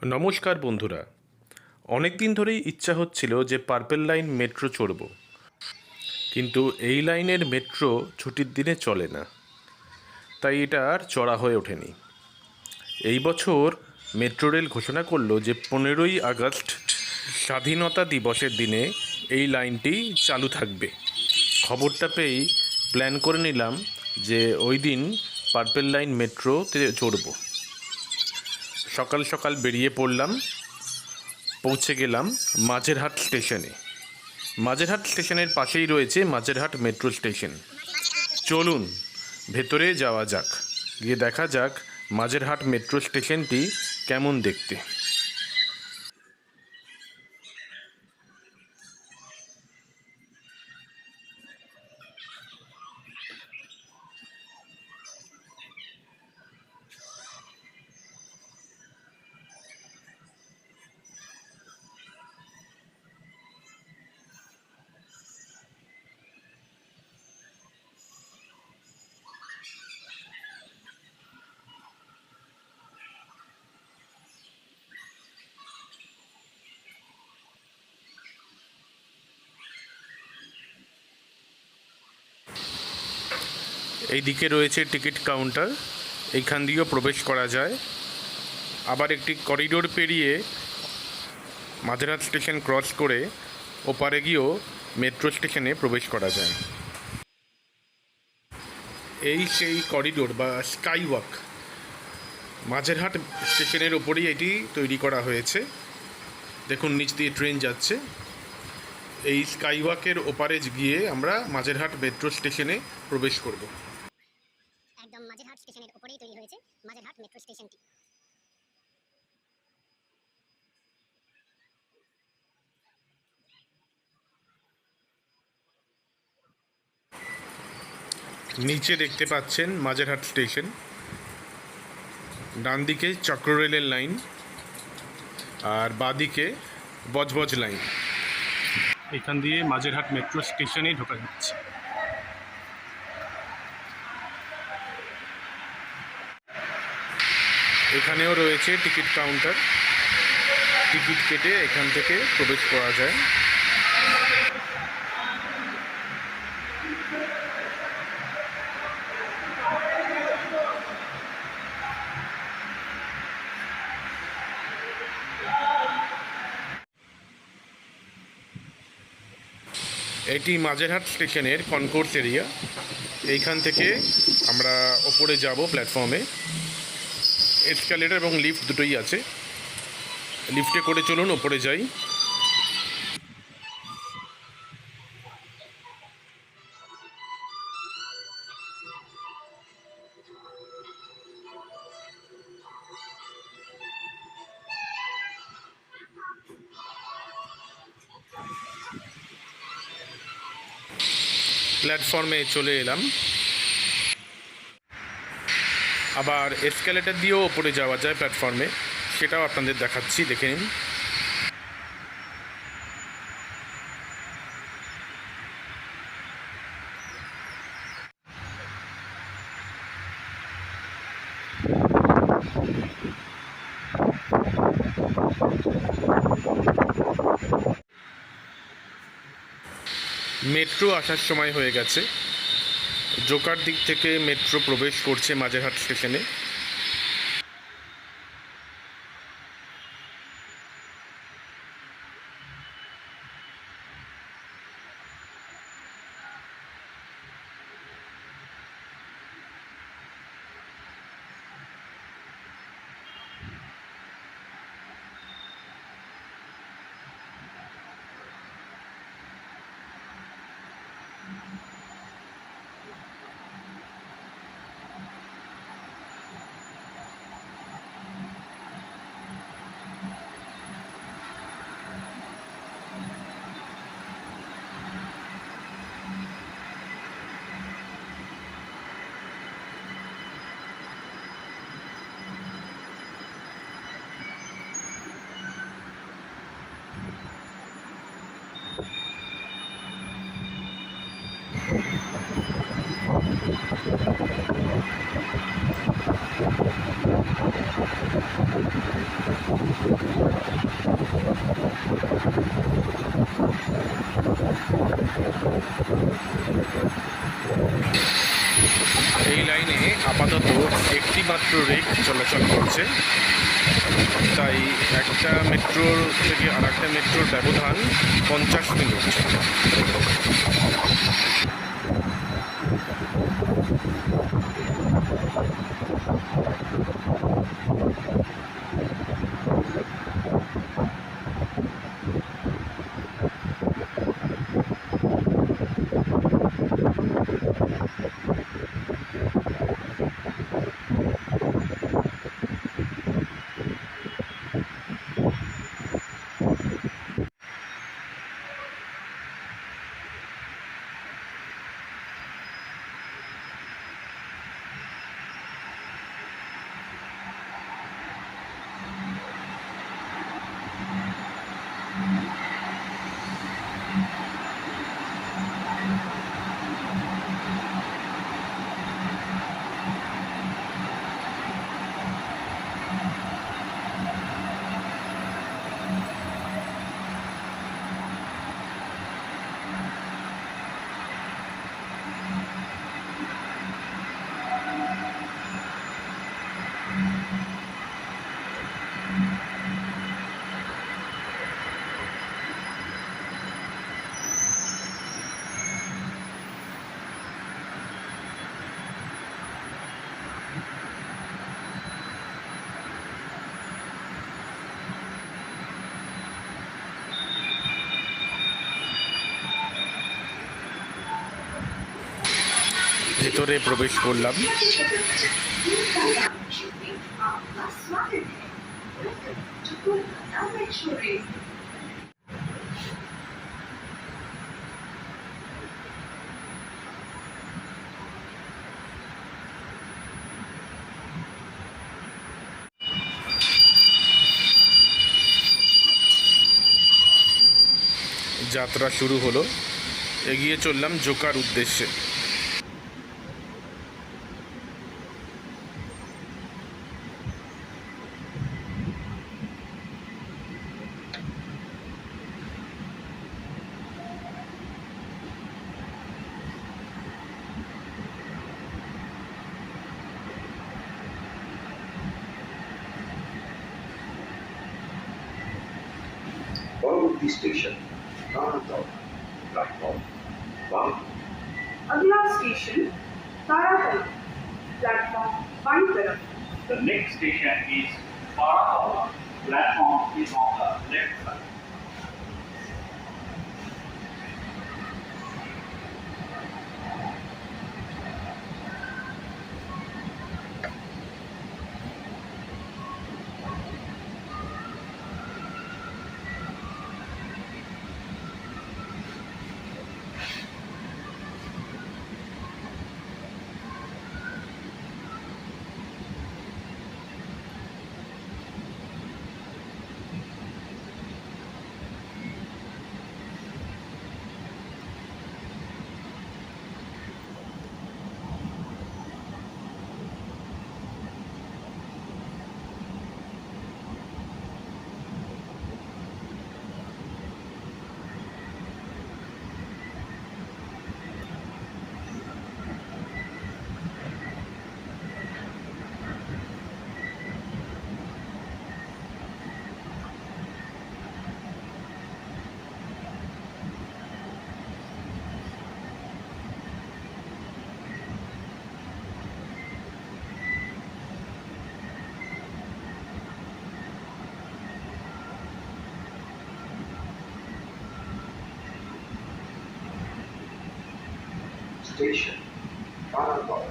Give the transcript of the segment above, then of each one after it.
নমস্কার বন্ধুরা। অনেক দিন ধরেই ইচ্ছা হচ্ছিল যে পার্পেল লাইন মেট্রো চড়ব, কিন্তু এই লাইনের মেট্রো ছুটির দিনে চলে না, তাই এটা আর চড়া হয়ে ওঠেনি। এই বছর মেট্রো রেল ঘোষণা করলো যে 15ই আগস্ট স্বাধীনতা দিবসের দিনে এই লাইনটি চালু থাকবে। খবরটা পেয়েই প্ল্যান করে নিলাম যে ওই দিন পার্পেল লাইন মেট্রোতে চড়ব। সকাল সকাল বেরিয়ে পড়লাম, পৌঁছে গেলাম মাঝেরহাট স্টেশনে। মাঝেরহাট স্টেশনের পাশেই রয়েছে মাঝেরহাট মেট্রো স্টেশন। চলুন ভেতরে যাওয়া যাক, গিয়ে দেখা যাক মাঝেরহাট মেট্রো স্টেশনটি কেমন দেখতে। এইদিকে রয়েছে টিকিট কাউন্টার, এইখান দিয়েও প্রবেশ করা যায়। আবার একটি করিডোর পেরিয়ে মাঝেরহাট স্টেশন ক্রস করে ওপারে গিয়েও মেট্রো স্টেশনে প্রবেশ করা যায়। এই সেই করিডোর বা স্কাইওয়াক, মাঝেরহাট স্টেশনের ওপরেই এটি তৈরি করা হয়েছে। দেখুন নিচ দিয়ে ট্রেন যাচ্ছে। এই স্কাইওয়াকের ওপারে গিয়ে আমরা মাঝেরহাট মেট্রো স্টেশনে প্রবেশ করব। একদম মাঝেরহাট স্টেশনের উপরেই তৈরি হয়েছে মাঝেরহাট মেট্রো স্টেশনটি। নিচে দেখতে পাচ্ছেন মাঝেরহাট স্টেশন, ডান দিকে চক্ররেলের লাইন আর বাঁদিকে বজবজ লাইন। এখান দিয়ে মাঝেরহাট মেট্রো স্টেশনে ঢোকা যাচ্ছে। এখানেও রয়েছে টিকিট কাউন্টার, টিকিট কেটে এখান থেকে প্রবেশ করা যায়। এটি মাঝেরহাট স্টেশনের কনকোর্স এরিয়া। এইখান থেকে আমরা ওপরে যাব প্ল্যাটফর্মে। এসকালেটর এবং লিফট দুটোই আছে, লিফটে করে চলুন ওপরে যাই। প্ল্যাটফর্মে চলে এলাম। আবার এসকালেটর দিয়েও ওপরে যাওয়া যায় প্ল্যাটফর্মে, সেটাও আপনাদের দেখাচ্ছি, দেখে নিন। মেট্রো আসার সময় হয়ে গেছে। জোকার দিক থেকে মেট্রো প্রবেশ করছে মাঝেরহাট স্টেশনে। এই লাইনে আপাতত একটি মাত্র রেক চলাচল করছে, তাই একটা মেট্রোর থেকে আর একটা মেট্রোর ব্যবধান 50 মিনিট। ভেতরে প্রবেশ করলাম। যাত্রা শুরু হলো, এগিয়ে চললাম জোকার উদ্দেশ্যে। পরবর্তী স্টেশন তারাতলা প্ল্যাটফর্ম 1। अगला स्टेशन तारातला प्लेटफॉर्म 5 तरफ। The next station is Paratala. Platform is on the left side. Station Taratala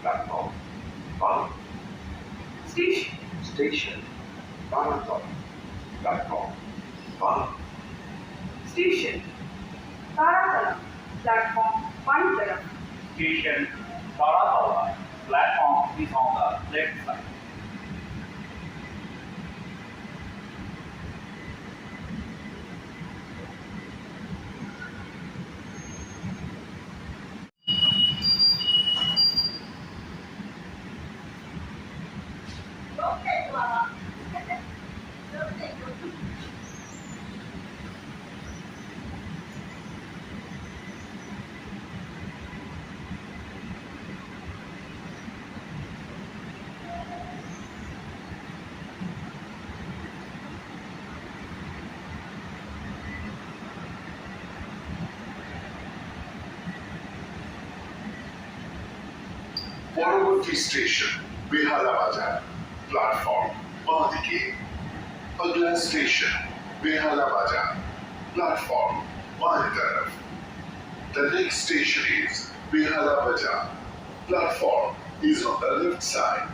platform 1। Station Taratala platform 1। Station Taratala platform 5 तरफ। Station Paratala. Platform is on the left side. পরবর্তী station Behala Bazar platform বাঁ দিকে अगला station Behala बाजार platform बाएं तरफ The next station is Behala Bazaar. Platform is on the left side.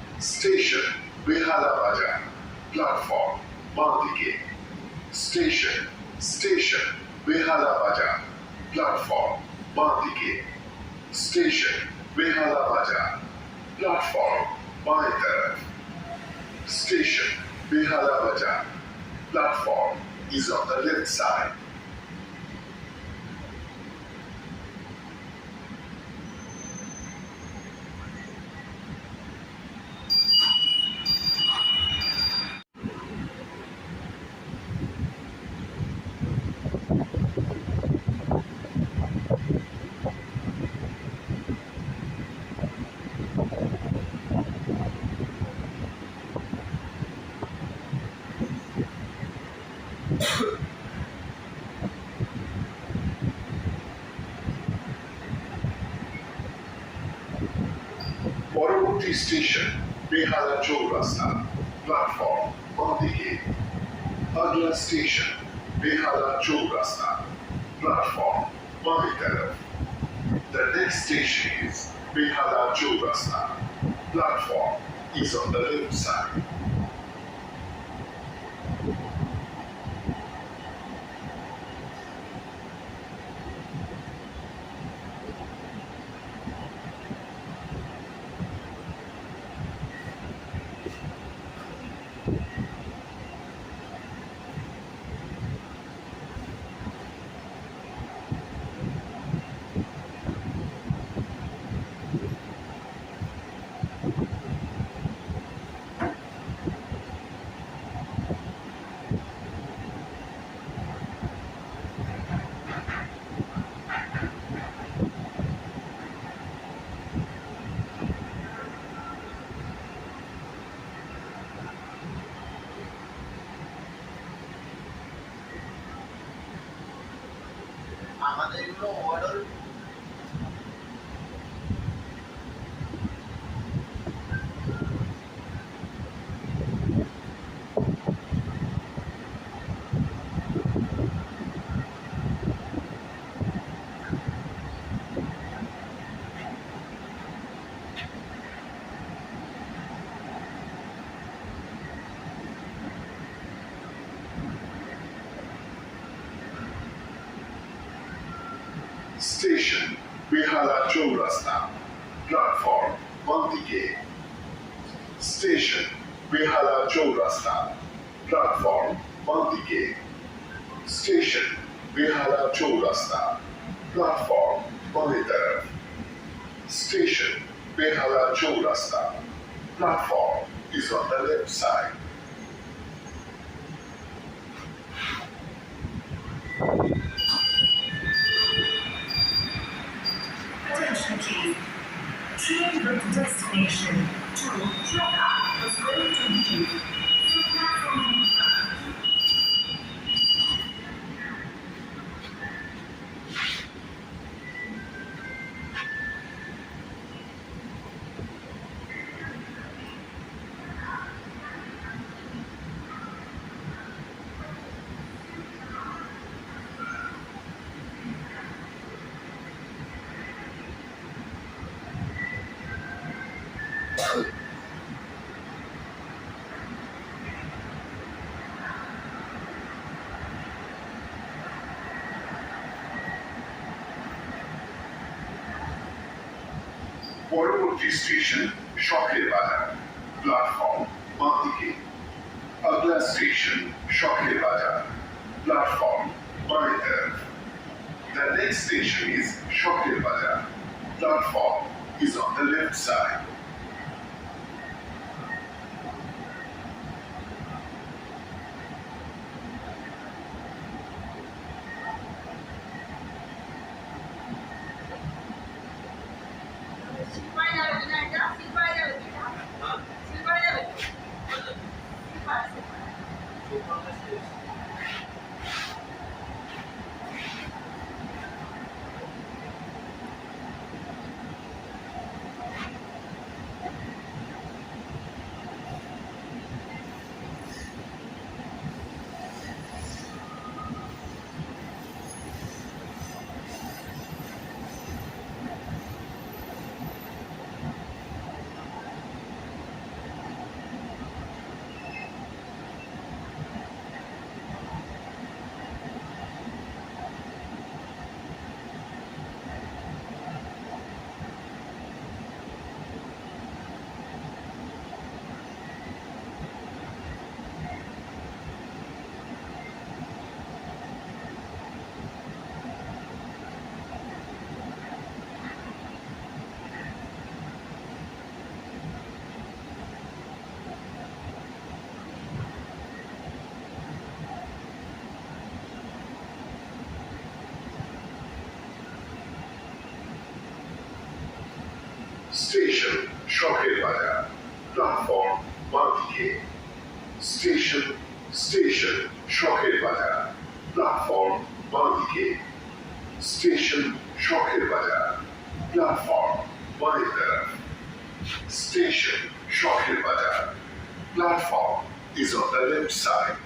Station Behala Bazaar. Platform बां दिके. Station Behala Bazaar. Platform बां दिके. Station Behala Bazaar. Platform बाएं तरफ. Station Behala Bazaar. Platform is on the left side. পরবর্তী station বেহালা চৌরাস্তা platform বাঁ দিকে अगला स्टेशन बेहाला चौरास्ता प्लेटफॉर्म बाएं तरफ The next station is Behala Chaurasta. Platform is on the left side. আমাদের এগুলো overall Station Behala Chaurasta. Platform बां दिके. Station Behala Chaurasta. Platform बां दिके. Station Behala Chaurasta. Platform बाएं तरफ. Station Behala Chaurasta. Platform is on the left side. Attention please. Train with destination to Dhaka is going to leave from platform number. পরবর্তী station শখের বাজার platform বাঁ দিকে अगला स्टेशन शौके बाजार प्लेटफॉर्म बाएं तरफ The next station is Shauke Bazar. Platform is on the left side. Station Shauke Bazar. Platform বাঁ দিকে Station Shauke Bazar. Platform বাঁ দিকে Station Shauke Bazar. Platform बाएं तरफ Station Shauke Bazar. Platform is on the left side.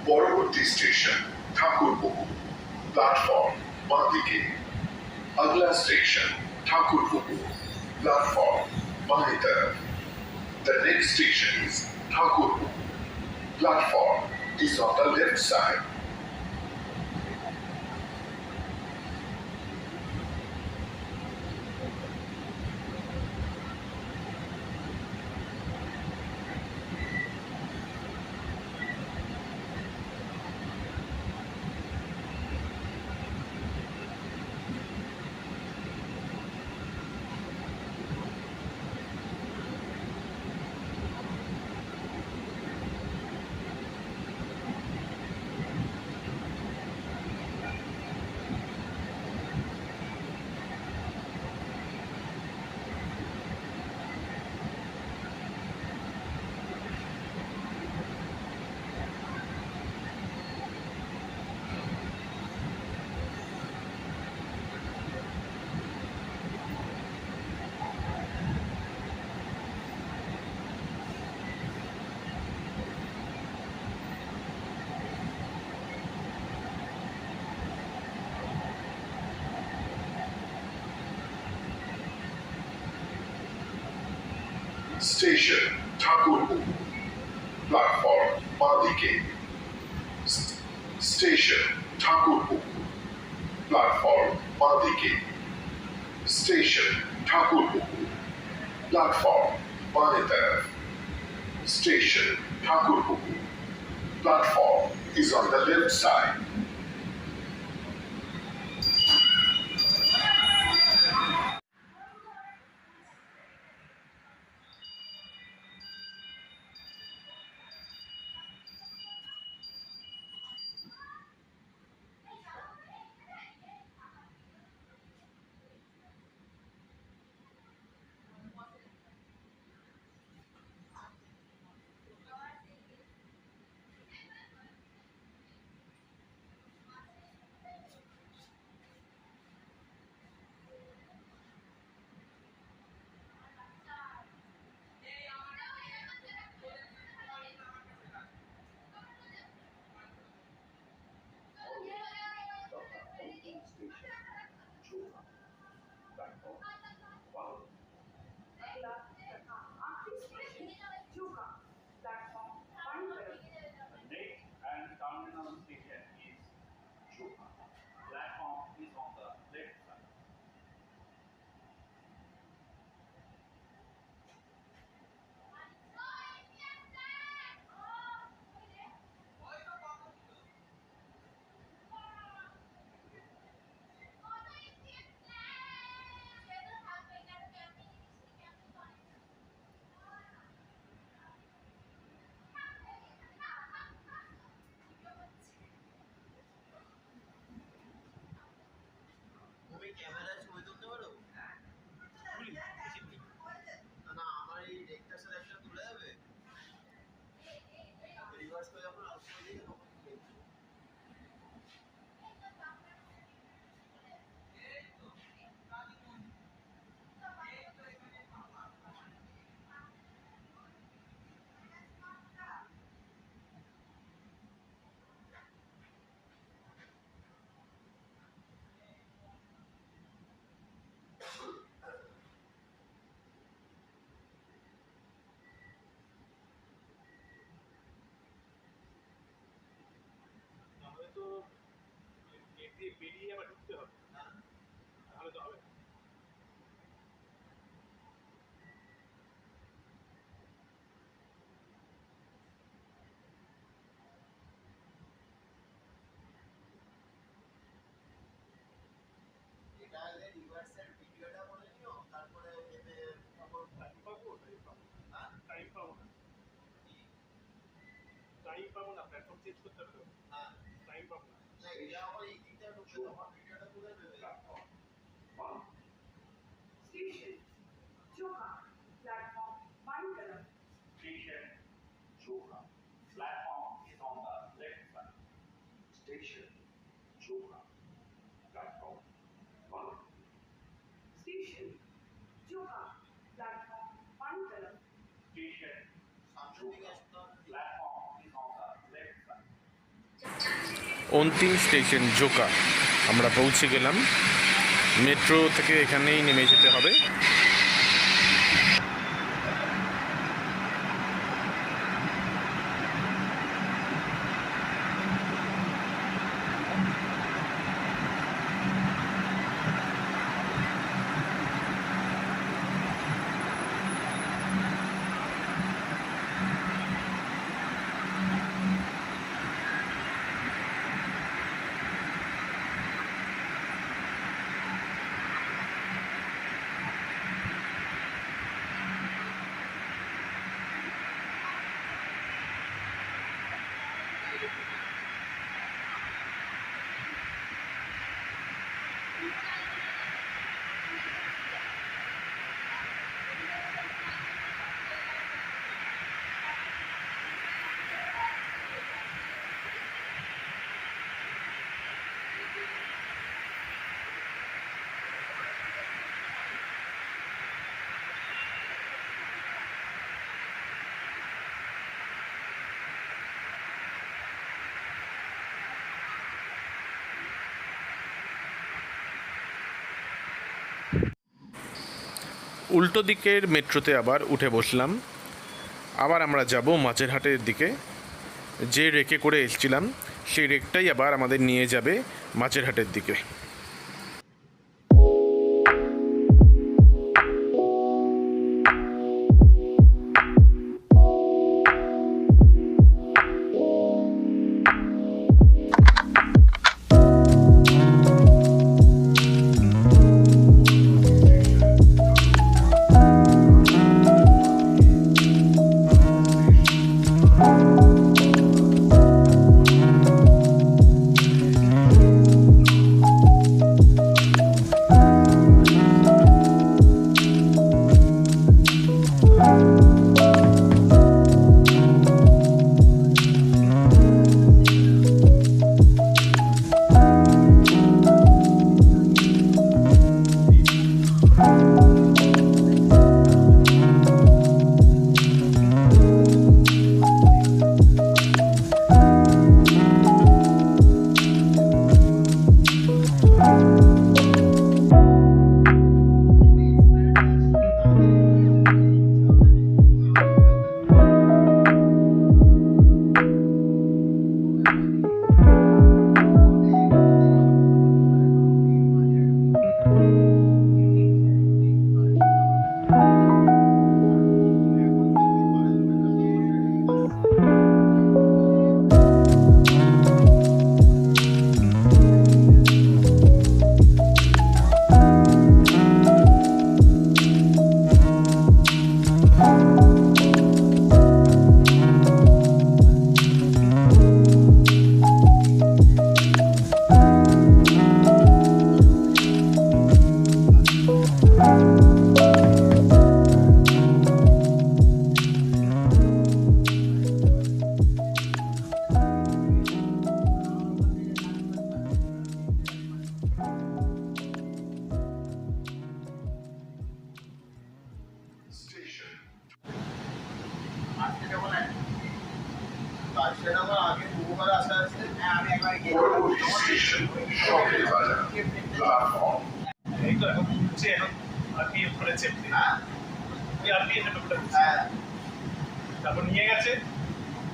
পরবর্তী station Thakurpukur platform বাঁ দিকে अगला स्टेशन ठाकुरपुकुर प्लेटफॉर्म बाएं तरफ The next station is Thakurpukur. Platform is on the left side. Station Thakurpukur. Platform বাঁ দিকে Station Thakurpukur. Platform বাঁ দিকে Station Thakurpukur. Platform बाएं तरफ Station Thakurpukur. Platform is on the left side. দিয়ে বেরিয়ে আবার ঢুকতে হবে, তাহলে তো হবে না। এটা আগে রিভার্সের ভিডিওটা করে নিও, তারপরে এতে খবর টাইম পাবো হ্যাঁ টাইম পাবো না টাইম পাবো না প্ল্যাটফর্ম চেঞ্জ করতে হবে তো, হ্যাঁ টাইম পাবো না। না এটা আমার এই দিকটা ঢুকতে তোমার ভিডিওটা তুলে দেবে। Station. Joka. Platform 1 तरफ. Station Joka. Platform is on the left side. Station Joka. Platform 1. Station. Joka. Platform 1 तरफ. Station সামনের দিকে আসতে হবে। platform is on the left side. অন্তিম স্টেশন জোকা, আমরা পৌঁছে গেলাম। মেট্রো থেকে এখানেই নেমে যেতে হবে। উল্টো দিকের মেট্রোতে আবার উঠে বসলাম। আবার আমরা যাব মাঝেরহাটের দিকে। যে রেকে করে এসেছিলাম সেই রেকটাই আবার আমাদের নিয়ে যাবে মাঝেরহাটের দিকে। Station আজকে যখন আজকে যখন আগে বহুবার আসা আছে আমি একবার পরবর্তী স্টেশন শখের বাজার প্ল্যাটফর্ম এই তো এখন হচ্ছে, এখন আরপিএফ করেছে, হ্যাঁ আরপিএফ হ্যাঁ তারপর নিয়ে গেছে,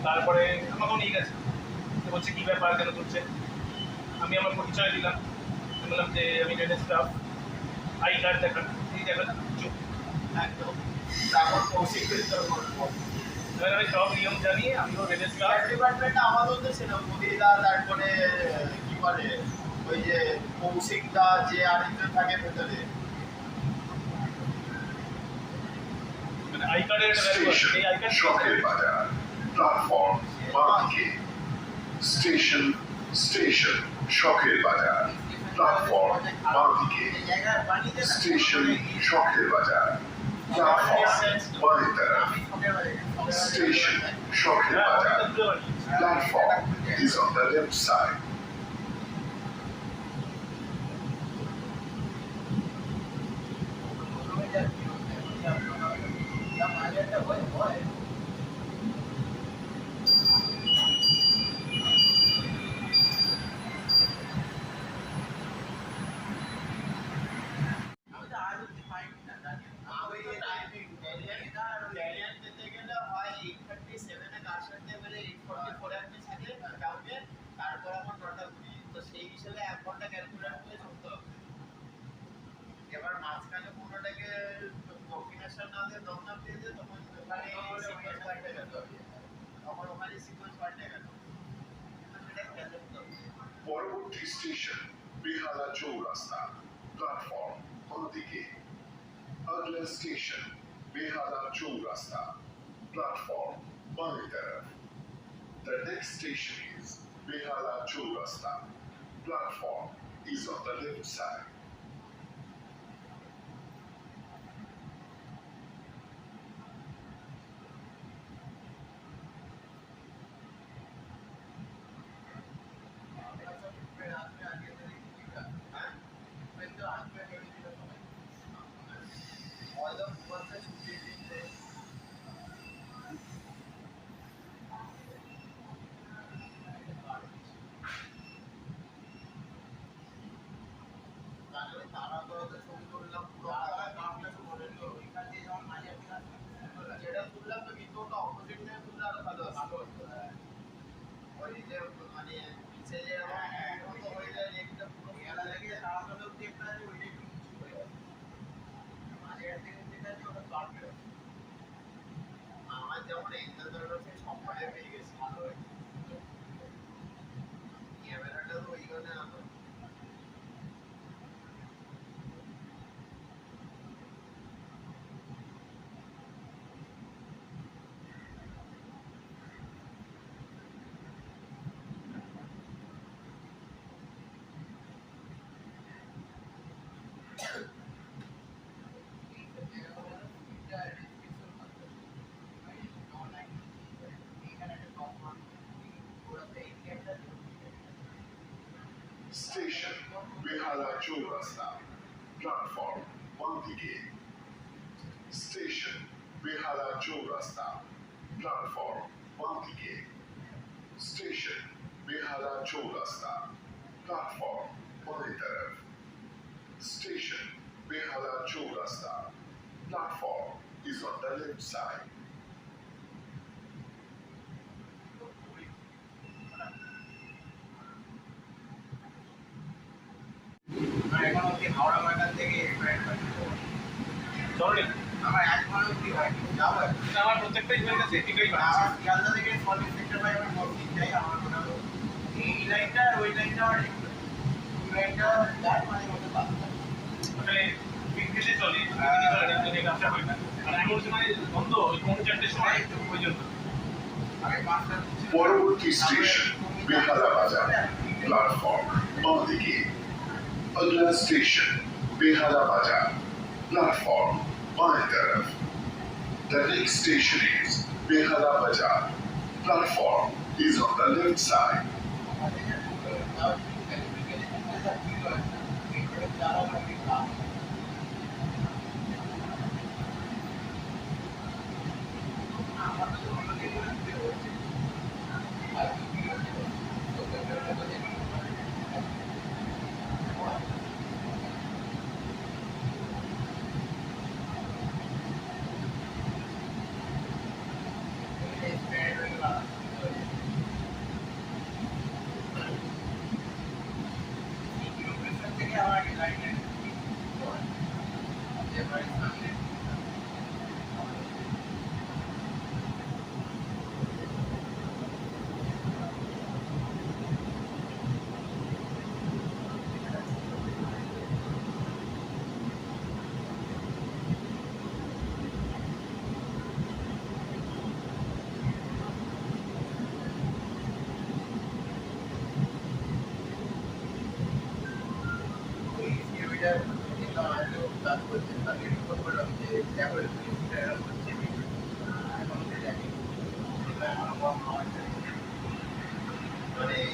তারপরে আমাকেও নিয়ে গেছে। তো বলছে কি ব্যাপার, কেন তুলছে? আমি আমার পরিচয় দিলাম, বললাম যে আমি রেলের স্টাফ, আই কার্ড দেখান, এই দেখালাম, চুপ। একদম। তারপর কৌশিকের এবার আমি সব নিয়ম জানিয়ে আমিও রেলের স্টাফ। ডিপার্টমেন্ট আমারও তো ছিল, মুদিদা, তারপরে কি বলে ওই যে কৌশিক দা, যে আরেকজন থাকে ভেতরে। মানে আই কার্ডের একটা ব্যাপার, Station, এই I card Shokir Bazaar, platform, Bandike. Station, Shokir Bazaar, platform, Bandike. এই জায়গায় বাড়িতে Station, Shokir Bazaar, platform, Banditara. Station, Shokir Bazaar, platform is on the left side. তারপর আমার 9টা 20, তো সেই হিসেবে 1 ঘন্টা ক্যালকুলেট করে চলতে হবে। এবার মাঝখানে পুরোটাকে কম্বিনেশন না দিয়ে দমদম দিয়ে দিয়ে তখন ওখানে সিকোয়েন্স পাল্টে গেল, তখন ওখানে সিকোয়েন্স পাল্টে গেল, সেটাই খেয়াল রাখতে হবে। পরবর্তী স্টেশন বেহালা চৌরাস্তা, প্ল্যাটফর্ম অন্যদিকে। अगला स्टेशन बेहाला चौरास्ता, प्लेटफॉर्म बाएं तरफ। The next station is Behala Chaurasta. Platform is on the left side. যেটা তুললাম তো, কিন্তু ওটা অপোজিট নিয়ে তুললে আরো ভালো হতো। ওই যে মানে নিচে যে এরকম হয়ে যায়, লেগটা পুরো খেলা লেগে তাড়াতাড়ি অব্দি একটা আছে, ওইটা একটু নিচু হয়ে যায়। মাঝের থেকে যেটা আছে ওটা বাড়বে। আমার যেমন এঙ্গেল ধরে সম্পর্কে পেয়ে গেছি, ভালো হয়েছে। ক্যামেরাটা তো ওইখানে আমার Station Behala Chaurasta, platform Bandike. Station Behala Chaurasta, platform Bandike. Station Behala Chaurasta, platform बाएं तरफ। Station Behala Chaurasta, platform is on the left side. এখন অব্দি হাওড়া ময়দান থেকে ধরে আমার 1 ঘন্টা অব্দি হয়, যাবো আমার প্রত্যেকটাই হয়ে গেছে, এদিকেই বাড়ছে। আমার শিয়ালদা থেকে সল্ট সেক্টর বাই আমার মসজিদ যাই, আমার মনে হলো এই লাইনটা আর ওই লাইনটা আমার ওই লাইনটা যার মাঝে মধ্যে পাস মানে বিদেশে চলে, এদিকে চলে না, যদি ব্যবসা হয় না। আর এমন সময় বন্ধ, ওই 4-4টের সময় পর্যন্ত। আগে পাঁচটা পরবর্তী স্টেশন বেহালা বাজার, প্ল্যাটফর্ম বাঁদিকে। अगला स्टेशन बेहाला बाजार, प्लेटफॉर्म बाएं तरफ। The next station is Behala Bazaar, platform is on the left side.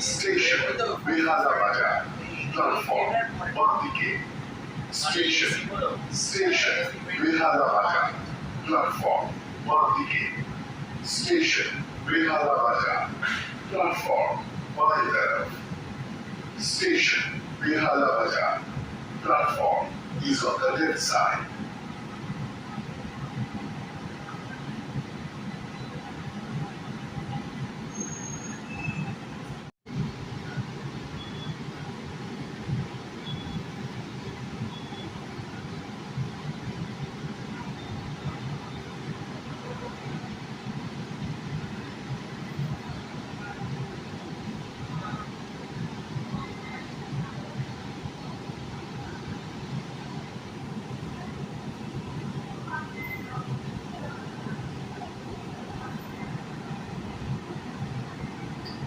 Station Behala Bazar platform বাঁ দিকে station station Behala Bazar platform বাঁ দিকে স্টেশন বেহালা বাজার প্ল্যাটফর্ম बाएं तरफ स्टेशन बेहाला बाजार platform is on the left side.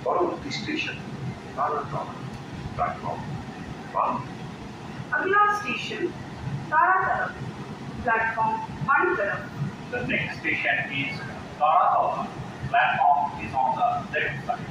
পরবর্তী স্টেশন তারাতলা প্ল্যাটফর্ম বাম अगला स्टेशन तारा तरफ प्लेटफॉर्म बाई तरफ The next station is Taratala. Platform is on the left side.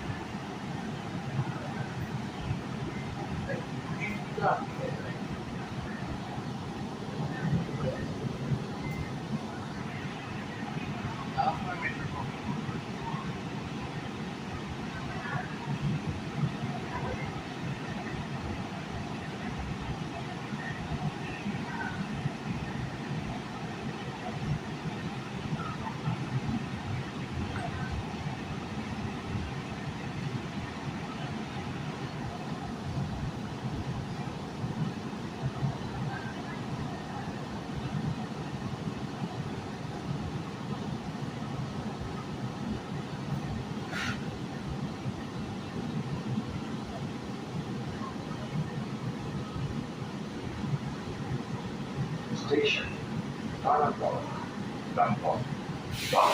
Station Taratala platform বাম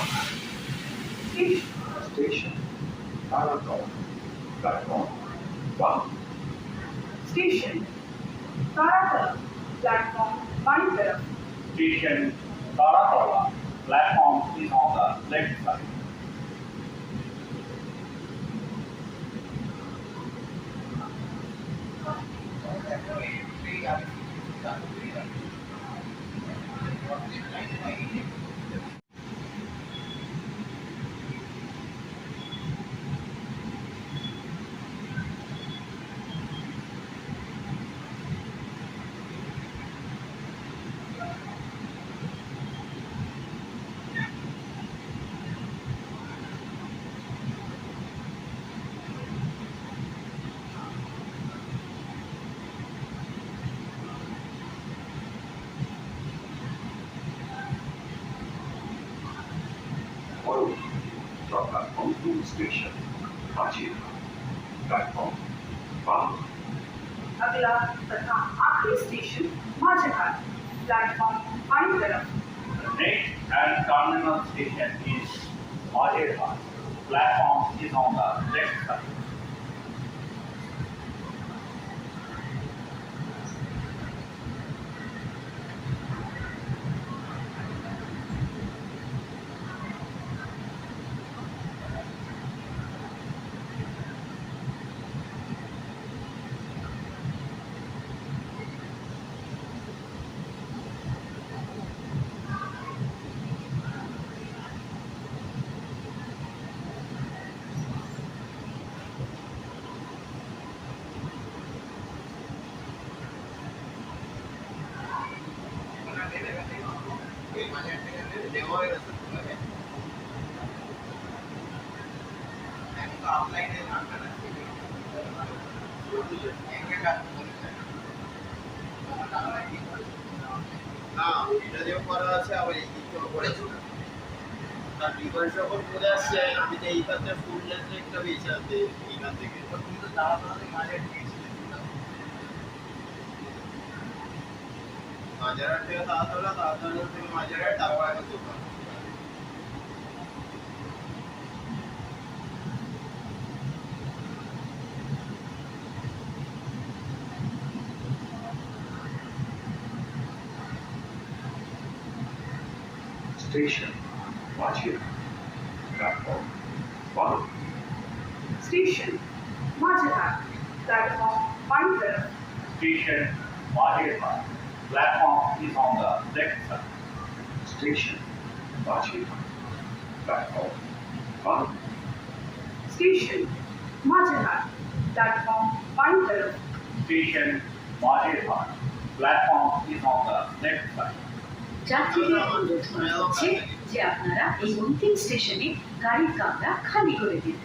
স্টেশন তারাতলা প্ল্যাটফর্ম বাম स्टेशन तारा तरफ प्लेटफॉर्म बाई तरफ Station Taratala. Platform is on the left side. পরবর্তী platform station পাঁচিল platform বাম अगला तथा आखिरी स्टेशन माझेघाट प्लेटफॉर्म बाई तरफ The next and terminal station is Majirhat. Platform is on the left side. না এটা যে করা আছে আবার এই দিকটা করেছে তার ডিভাইস যখন করে আসছে আমি যে এইখানে ফুল লেন্স একটা বেঁচে আছে এইখান থেকে কিন্তু তাড়াতাড়ি মাঝে মাঝেরহাট থেকে তাড়াতাড়ি থেকে মাঝেরহাট তারপর একটা দোকান স্টেশন পাঁচিল প্ল্যাটফর্ম বাম स्टेशन माझेहाट प्लेटफॉर्म बाईं तरफ Station Majirhat. Platform is on the left side. Station Majirhat. Platform 1. Station Majerhat platform बाईं तरफ Station Majirhat. Platform is on the left side. যাত্রীদের অনুরোধ করা হচ্ছে যে আপনারা এই অন্তিম স্টেশনে গাড়ির কামরা খালি করে দিন।